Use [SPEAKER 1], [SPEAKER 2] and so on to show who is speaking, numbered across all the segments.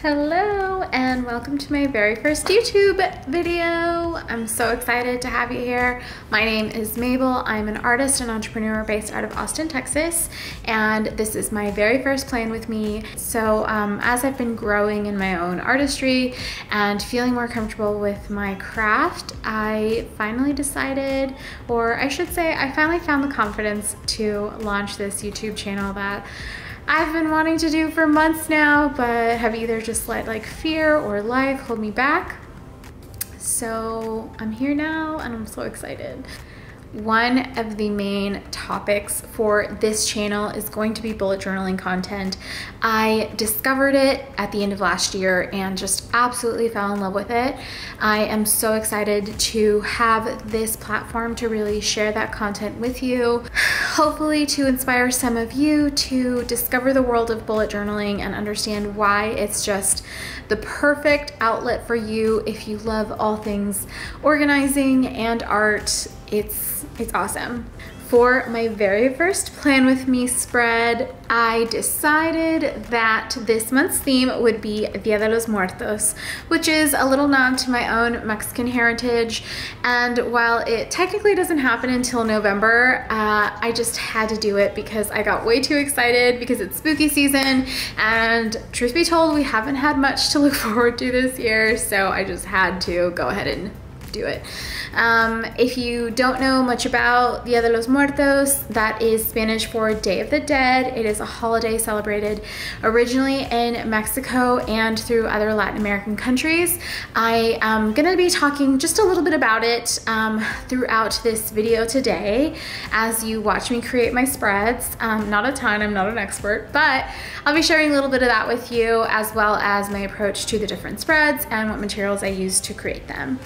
[SPEAKER 1] Hello and welcome to my very first YouTube video. I'm so excited to have you here. My name is Mabel. I'm an artist and entrepreneur based out of Austin, Texas, and this is my very first plan with me. So as I've been growing in my own artistry and feeling more comfortable with my craft, I finally decided, or I should say I finally found the confidence to launch this YouTube channel that I've been wanting to do for months now, but have either just let like fear or life hold me back. So I'm here now and I'm so excited. One of the main topics for this channel is going to be bullet journaling content. I discovered it at the end of last year and just absolutely fell in love with it. I am so excited to have this platform to really share that content with you, hopefully to inspire some of you to discover the world of bullet journaling and understand why it's just the perfect outlet for you if you love all things organizing and art. It's awesome. For my very first Plan With Me spread, I decided that this month's theme would be Dia de los Muertos, which is a little nod to my own Mexican heritage. And while it technically doesn't happen until November, I just had to do it because I got way too excited because it's spooky season. And truth be told, we haven't had much to look forward to this year, so I just had to go ahead and do it. If you don't know much about Dia de los Muertos, that is Spanish for Day of the Dead. It is a holiday celebrated originally in Mexico and through other Latin American countries. I am gonna be talking just a little bit about it throughout this video today as you watch me create my spreads. Not a ton, I'm not an expert, but I'll be sharing a little bit of that with you, as well as my approach to the different spreads and what materials I use to create them.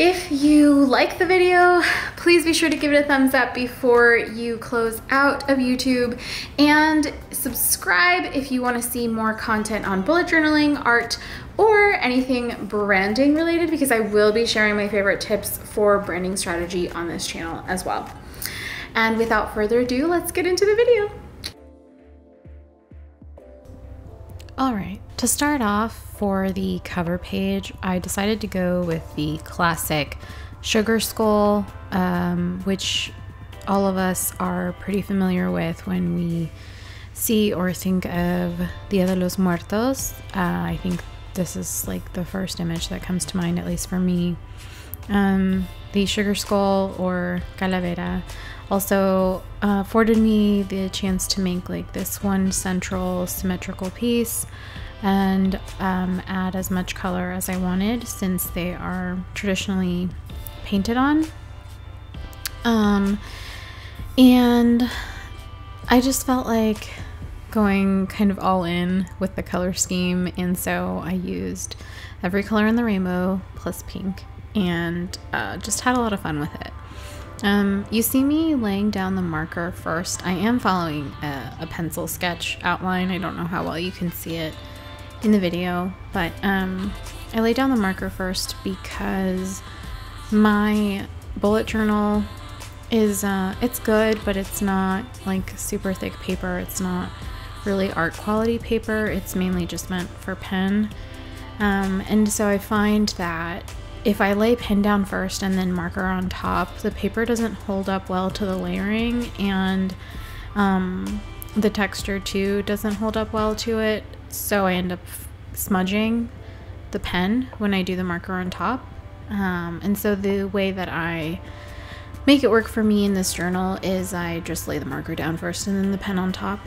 [SPEAKER 1] If you like the video, please be sure to give it a thumbs up before you close out of YouTube, and subscribe if you want to see more content on bullet journaling, art, or anything branding related, because I will be sharing my favorite tips for branding strategy on this channel as well. And without further ado, let's get into the video. All right, to start off, for the cover page, I decided to go with the classic sugar skull, which all of us are pretty familiar with when we see or think of Dia de los Muertos. I think this is like the first image that comes to mind, at least for me. The sugar skull or calavera also afforded me the chance to make like this one central symmetrical piece and add as much color as I wanted, since they are traditionally painted on. And I just felt like going kind of all in with the color scheme, and so I used every color in the rainbow plus pink, and just had a lot of fun with it. You see me laying down the marker first. I am following a pencil sketch outline. I don't know how well you can see it in the video, but I lay down the marker first because my bullet journal is it's good, but it's not like super thick paper. It's not really art quality paper. It's mainly just meant for pen, and so I find that if I lay pen down first and then marker on top, the paper doesn't hold up well to the layering, and the texture too doesn't hold up well to it, so I end up smudging the pen when I do the marker on top. And so the way that I make it work for me in this journal is I just lay the marker down first and then the pen on top.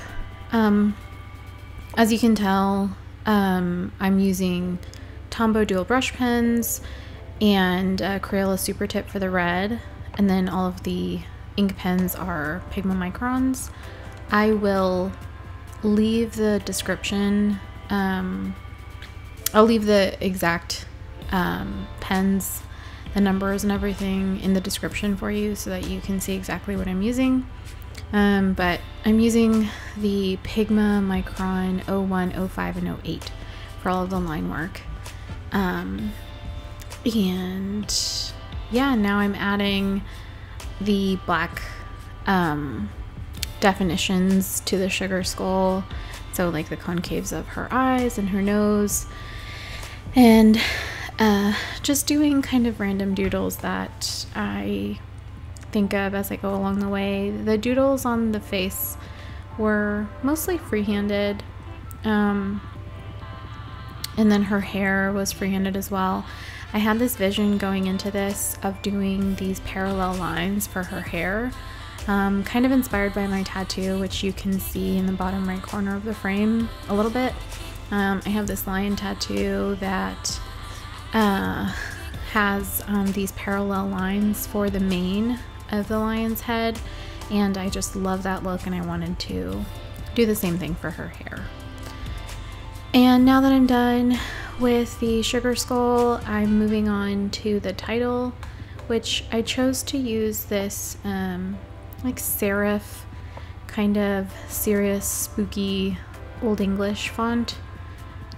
[SPEAKER 1] As you can tell, I'm using Tombow dual brush pens and Crayola Super Tip for the red, and then all of the ink pens are Pigma Microns. I will leave the description, I'll leave the exact pens, the numbers and everything in the description for you so that you can see exactly what I'm using. But I'm using the Pigma Micron 01, 05, and 08 for all of the line work. And yeah, now I'm adding the black definitions to the sugar skull So like the concaves of her eyes and her nose, and just doing kind of random doodles that I think of as I go along the way. The doodles on the face were mostly freehanded, and then her hair was freehanded as well. I had this vision going into this of doing these parallel lines for her hair, kind of inspired by my tattoo, which you can see in the bottom right corner of the frame a little bit. I have this lion tattoo that has these parallel lines for the mane of the lion's head, and I just love that look, and I wanted to do the same thing for her hair. And now that I'm done with the sugar skull, I'm moving on to the title, which I chose to use this like serif, kind of serious, spooky Old English font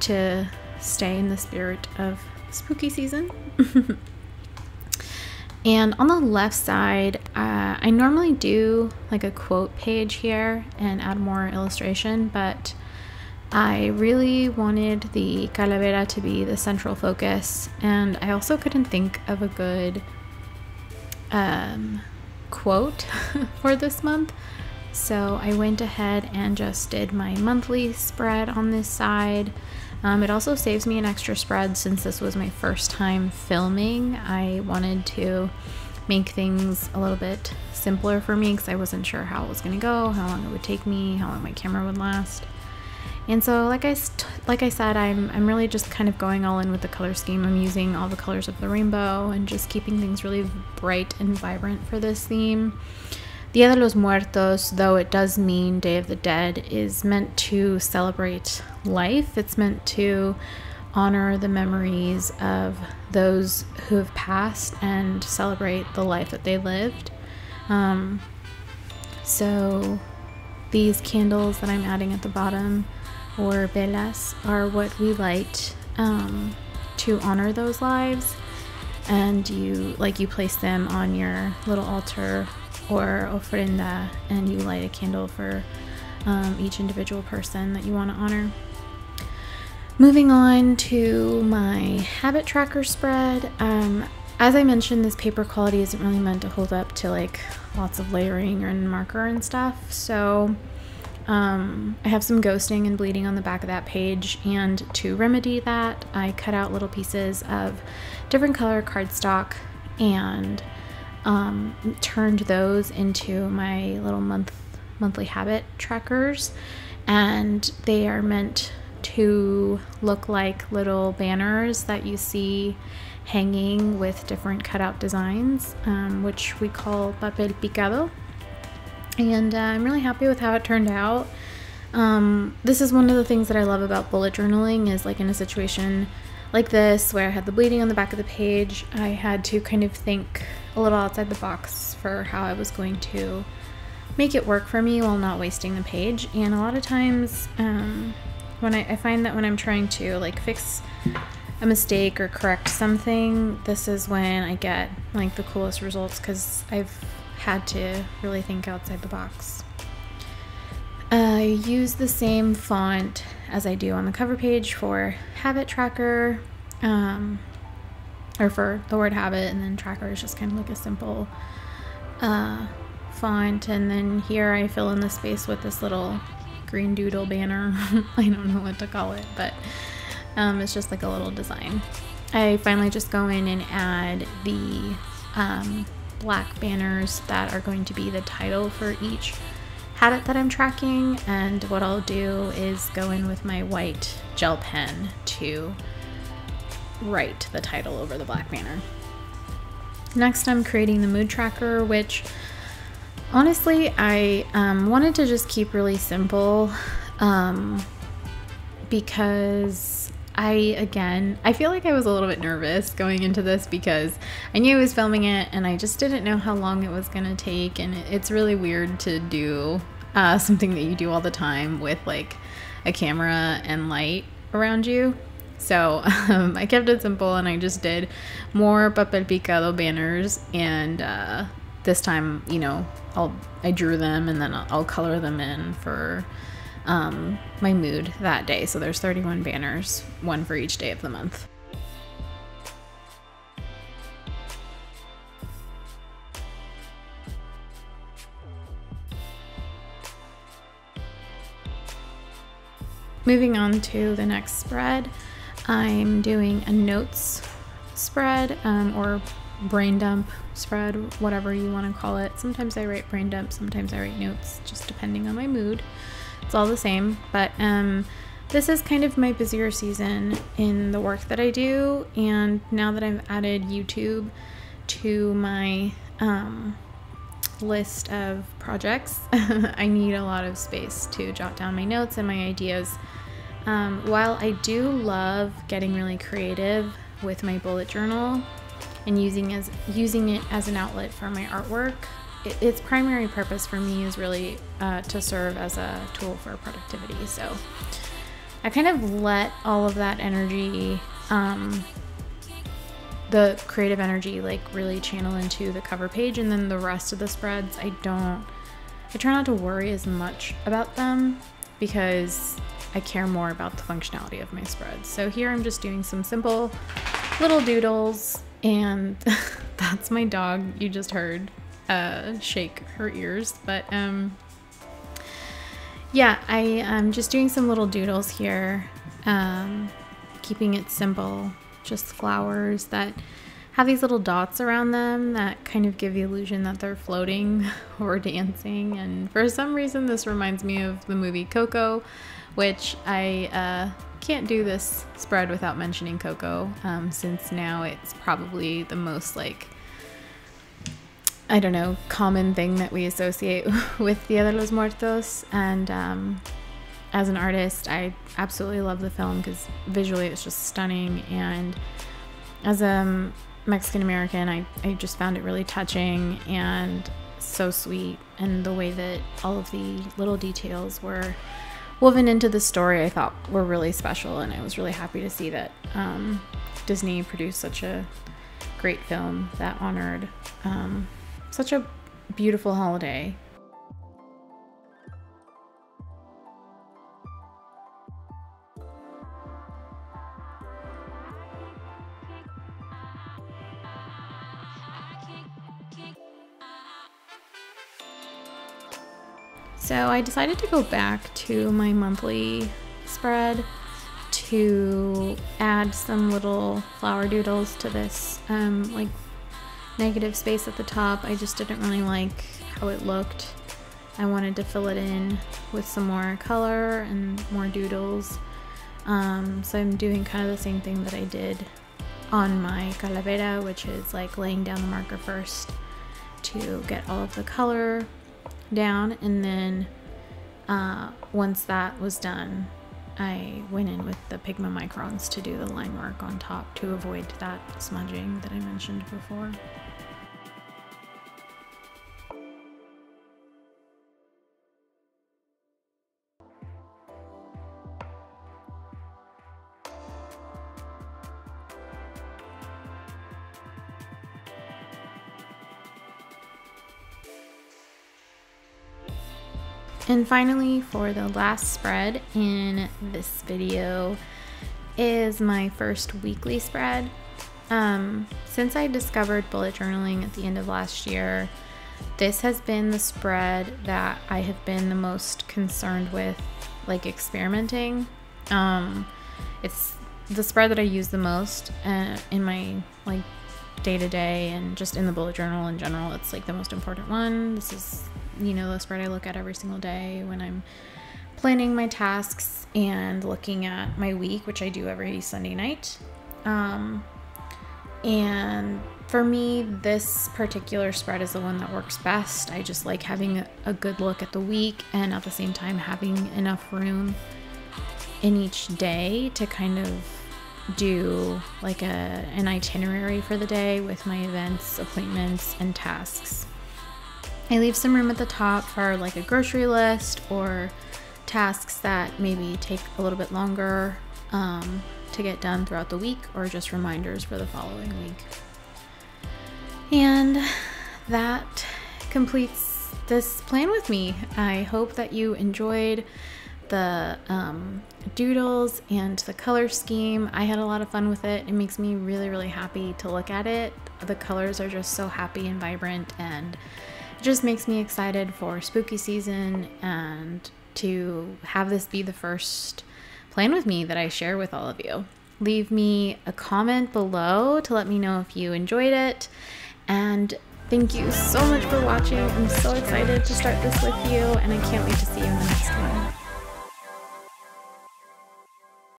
[SPEAKER 1] to stay in the spirit of spooky season. And on the left side, I normally do like a quote page here and add more illustration, but I really wanted the calavera to be the central focus, and I also couldn't think of a good quote for this month. So I went ahead and just did my monthly spread on this side. It also saves me an extra spread since this was my first time filming. I wanted to make things a little bit simpler for me because I wasn't sure how it was going to go, how long it would take me, how long my camera would last. And so like I said, I'm really just kind of going all in with the color scheme. I'm using all the colors of the rainbow and just keeping things really bright and vibrant for this theme. Dia de los Muertos, though it does mean Day of the Dead, is meant to celebrate life. It's meant to honor the memories of those who have passed and celebrate the life that they lived. So these candles that I'm adding at the bottom, or velas, are what we light to honor those lives. And you place them on your little altar or ofrenda, and you light a candle for each individual person that you want to honor. Moving on to my habit tracker spread. As I mentioned, this paper quality isn't really meant to hold up to like lots of layering and marker and stuff, so I have some ghosting and bleeding on the back of that page, and to remedy that, I cut out little pieces of different color cardstock and turned those into my little monthly habit trackers, and they are meant to look like little banners that you see hanging with different cutout designs, which we call papel picado. And I'm really happy with how it turned out. This is one of the things that I love about bullet journaling, is like in a situation like this where I had the bleeding on the back of the page, I had to kind of think a little outside the box for how I was going to make it work for me while not wasting the page. And a lot of times when I find that when I'm trying to like fix a mistake or correct something, this is when I get like the coolest results, because I've had to really think outside the box. I use the same font as I do on the cover page for habit tracker, or for the word habit, and then tracker is just kind of like a simple font. And then here I fill in the space with this little green doodle banner. I don't know what to call it, but it's just like a little design. I finally just go in and add the black banners that are going to be the title for each habit that I'm tracking, and what I'll do is go in with my white gel pen to write the title over the black banner. Next, I'm creating the mood tracker, which honestly I wanted to just keep really simple, because I feel like I was a little bit nervous going into this because I knew I was filming it and I just didn't know how long it was gonna take, and it's really weird to do something that you do all the time with like a camera and light around you. So I kept it simple, and I just did more papel picado banners, and this time, you know, I drew them and then I'll color them in for my mood that day. So there's 31 banners, one for each day of the month. Moving on to the next spread, I'm doing a notes spread, or brain dump spread, whatever you want to call it. Sometimes I write brain dump, sometimes I write notes, just depending on my mood. It's all the same, but this is kind of my busier season in the work that I do, and now that I've added YouTube to my list of projects, I need a lot of space to jot down my notes and my ideas. While I do love getting really creative with my bullet journal and using it as an outlet for my artwork, its primary purpose for me is really to serve as a tool for productivity. So I kind of let all of that energy, the creative energy, like really channel into the cover page, and then the rest of the spreads, I try not to worry as much about them because I care more about the functionality of my spreads. So here I'm just doing some simple little doodles, and that's my dog you just heard shake her ears. But yeah, I'm just doing some little doodles here, keeping it simple, just flowers that have these little dots around them that kind of give the illusion that they're floating or dancing. And for some reason this reminds me of the movie Coco, which I can't do this spread without mentioning Coco, since now it's probably the most, like, I don't know, common thing that we associate with Dia de los Muertos. And as an artist, I absolutely love the film because visually it's just stunning, and as a Mexican American, I just found it really touching and so sweet, and the way that all of the little details were woven into the story I thought were really special, and I was really happy to see that Disney produced such a great film that honored such a beautiful holiday. So I decided to go back to my monthly spread to add some little flower doodles to this like negative space at the top. I just didn't really like how it looked. I wanted to fill it in with some more color and more doodles. So I'm doing kind of the same thing that I did on my calavera, which is like laying down the marker first to get all of the color down, and then once that was done, I went in with the Pigma Microns to do the line work on top to avoid that smudging that I mentioned before. And finally, for the last spread in this video is my first weekly spread. Since I discovered bullet journaling at the end of last year, this has been the spread that I have been the most concerned with, like, experimenting. It's the spread that I use the most in my, like, day-to-day and just in the bullet journal in general. It's like the most important one. This is, you know, the spread I look at every single day when I'm planning my tasks and looking at my week, which I do every Sunday night. And for me, this particular spread is the one that works best. I just like having a good look at the week, and at the same time having enough room in each day to kind of do like an itinerary for the day with my events, appointments, and tasks. I leave some room at the top for like a grocery list or tasks that maybe take a little bit longer to get done throughout the week, or just reminders for the following week. And that completes this plan with me. I hope that you enjoyed the doodles and the color scheme. I had a lot of fun with it. It makes me really, really happy to look at it. The colors are just so happy and vibrant, and it just makes me excited for spooky season and to have this be the first plan with me that I share with all of you. Leave me a comment below to let me know if you enjoyed it, and thank you so much for watching. I'm so excited to start this with you, and I can't wait to see you in the next one.